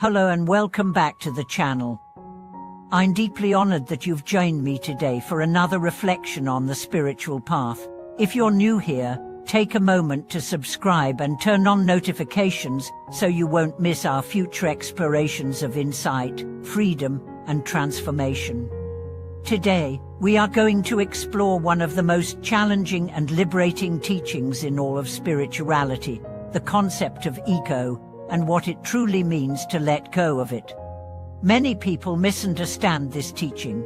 Hello and welcome back to the channel. I'm deeply honored that you've joined me today for another reflection on the spiritual path. If you're new here, take a moment to subscribe and turn on notifications so you won't miss our future explorations of insight, freedom, and transformation. Today, we are going to explore one of the most challenging and liberating teachings in all of spirituality, the concept of ego, and what it truly means to let go of it. Many people misunderstand this teaching.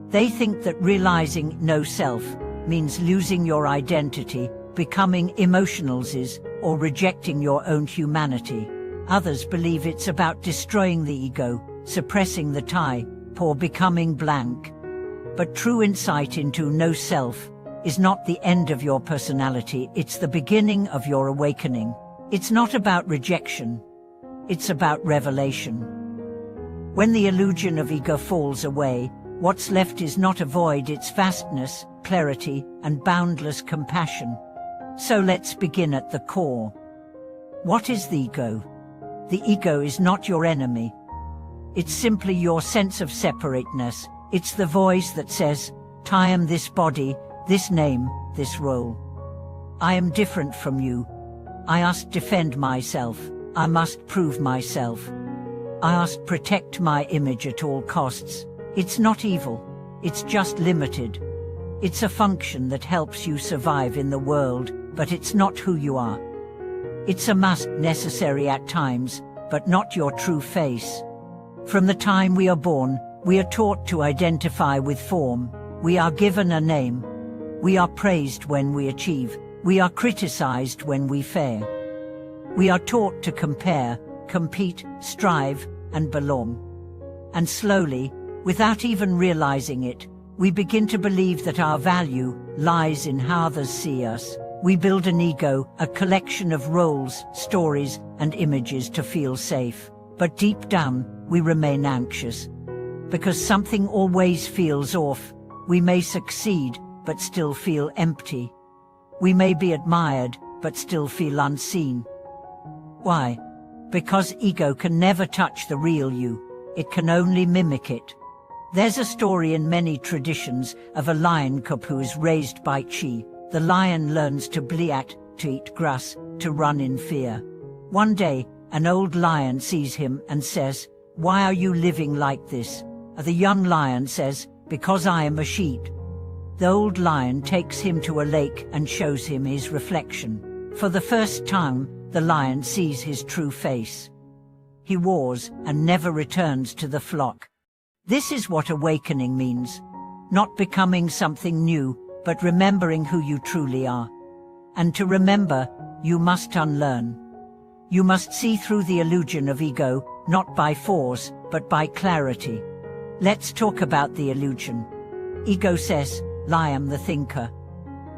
They think that realizing no self means losing your identity, becoming emotionalsies, or rejecting your own humanity. Others believe it's about destroying the ego, suppressing the type, or becoming blank. But true insight into no self is not the end of your personality, it's the beginning of your awakening. It's not about rejection, it's about revelation. When the illusion of ego falls away, what's left is not a void, it's vastness, clarity, and boundless compassion. So let's begin at the core. What is the ego? The ego is not your enemy. It's simply your sense of separateness. It's the voice that says, I am this body, this name, this role. I am different from you. I must defend myself. I must prove myself. I must protect my image at all costs. It's not evil. It's just limited. It's a function that helps you survive in the world, but it's not who you are. It's a must, necessary at times, but not your true face. From the time we are born, we are taught to identify with form. We are given a name. We are praised when we achieve. We are criticized when we fail. We are taught to compare, compete, strive, and belong. And slowly, without even realizing it, we begin to believe that our value lies in how others see us. We build an ego, a collection of roles, stories, and images to feel safe. But deep down, we remain anxious. Because something always feels off. We may succeed, but still feel empty. We may be admired, but still feel unseen. Why? Because ego can never touch the real you. It can only mimic it. There's a story in many traditions of a lion cub who is raised by Qi. The lion learns to bleat, to eat grass, to run in fear. One day, an old lion sees him and says, "Why are you living like this?" The young lion says, "Because I am a sheep." The old lion takes him to a lake and shows him his reflection. For the first time, the lion sees his true face. He wars and never returns to the flock. This is what awakening means. Not becoming something new, but remembering who you truly are. And to remember, you must unlearn. You must see through the illusion of ego, not by force, but by clarity. Let's talk about the illusion. Ego says, I am the thinker.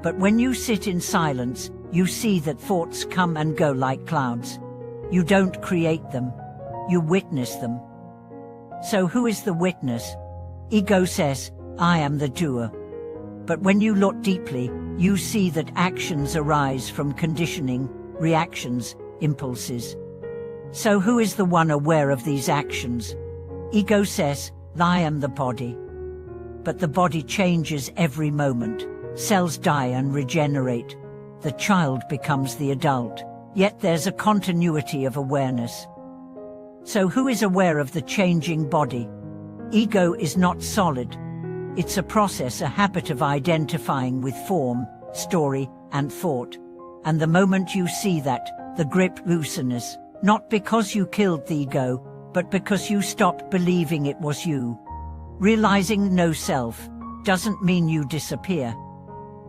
But when you sit in silence, you see that thoughts come and go like clouds. You don't create them. You witness them. So who is the witness? Ego says, I am the doer. But when you look deeply, you see that actions arise from conditioning, reactions, impulses. So who is the one aware of these actions? Ego says, I am the body. But the body changes every moment. Cells die and regenerate. The child becomes the adult. Yet there's a continuity of awareness. So who is aware of the changing body? Ego is not solid. It's a process, a habit of identifying with form, story, and thought. And the moment you see that, the grip loosens, not because you killed the ego, but because you stopped believing it was you. Realizing no self doesn't mean you disappear.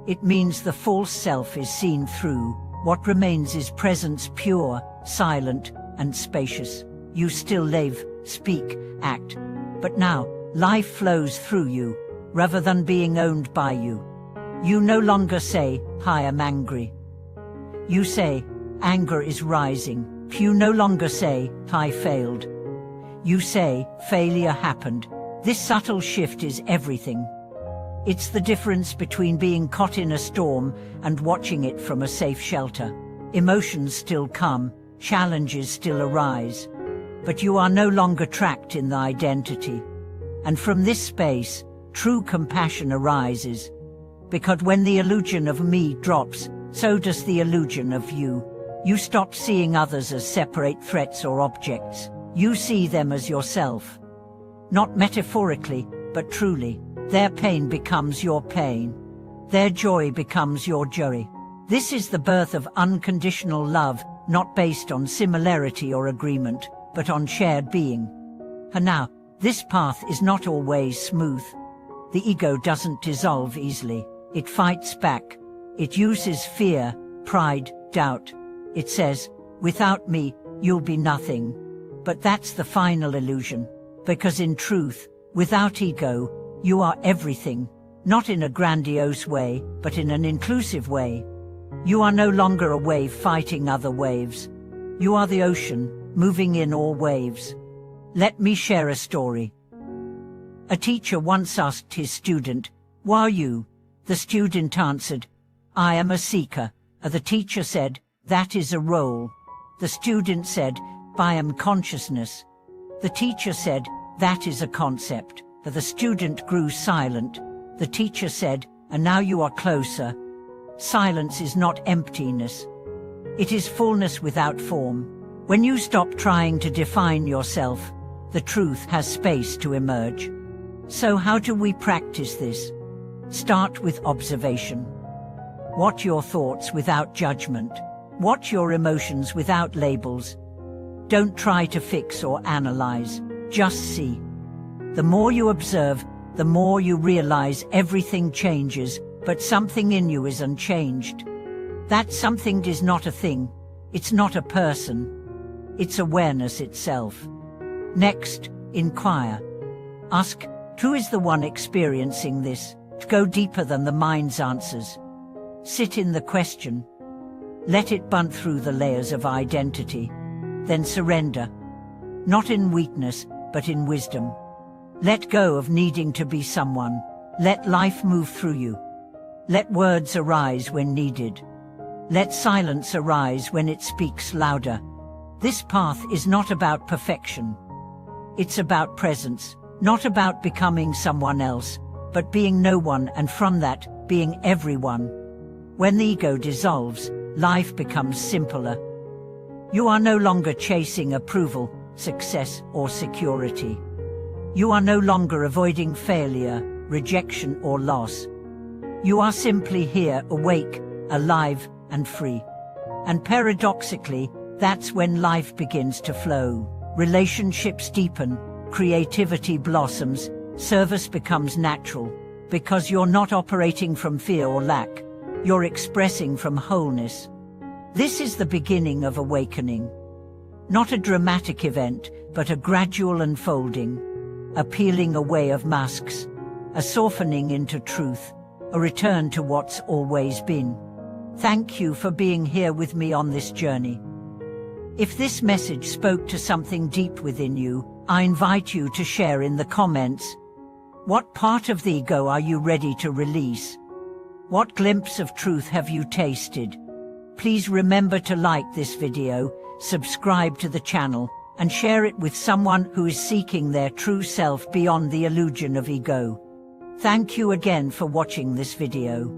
It means the false self is seen through. What remains is presence, pure, silent, and spacious. You still live, speak, act. But now, life flows through you, rather than being owned by you. You no longer say, I am angry. You say, anger is rising. You no longer say, I failed. You say, failure happened. This subtle shift is everything. It's the difference between being caught in a storm and watching it from a safe shelter. Emotions still come, challenges still arise. but you are no longer trapped in the identity. And from this space, true compassion arises. Because when the illusion of me drops, so does the illusion of you. You stop seeing others as separate threats or objects. You see them as yourself. Not metaphorically, but truly. Their pain becomes your pain. Their joy becomes your joy. This is the birth of unconditional love, not based on similarity or agreement, but on shared being. And now, this path is not always smooth. The ego doesn't dissolve easily. It fights back. It uses fear, pride, doubt. It says, without me, you'll be nothing. But that's the final illusion. Because in truth, without ego, you are everything. Not in a grandiose way, but in an inclusive way. You are no longer a wave fighting other waves. You are the ocean, moving in all waves. Let me share a story. A teacher once asked his student, "Who are you?" The student answered, "I am a seeker." The teacher said, "That is a role." The student said, "I am consciousness." The teacher said, "That is a concept." The student grew silent. The teacher said, "And now you are closer. Silence is not emptiness. It is fullness without form. When you stop trying to define yourself, the truth has space to emerge." So how do we practice this? Start with observation. Watch your thoughts without judgment. Watch your emotions without labels. Don't try to fix or analyze. Just see. The more you observe, the more you realize everything changes, but something in you is unchanged. That something is not a thing. It's not a person. It's awareness itself. Next, inquire. Ask, who is the one experiencing this? Go deeper than the mind's answers. Sit in the question. Let it burn through the layers of identity. Then surrender. Not in weakness, but in wisdom. Let go of needing to be someone. Let life move through you. Let words arise when needed. Let silence arise when it speaks louder. This path is not about perfection. It's about presence, not about becoming someone else, but being no one, and from that, being everyone. When the ego dissolves, life becomes simpler. You are no longer chasing approval, success, or security. You are no longer avoiding failure, rejection, or loss. You are simply here, awake, alive, and free. And paradoxically, that's when life begins to flow. Relationships deepen, creativity blossoms, service becomes natural. Because you're not operating from fear or lack. You're expressing from wholeness. This is the beginning of awakening. Not a dramatic event, but a gradual unfolding. A peeling away of masks. A softening into truth. A return to what's always been. Thank you for being here with me on this journey. If this message spoke to something deep within you, I invite you to share in the comments. What part of the ego are you ready to release? What glimpse of truth have you tasted? Please remember to like this video, subscribe to the channel, and share it with someone who is seeking their true self beyond the illusion of ego. Thank you again for watching this video.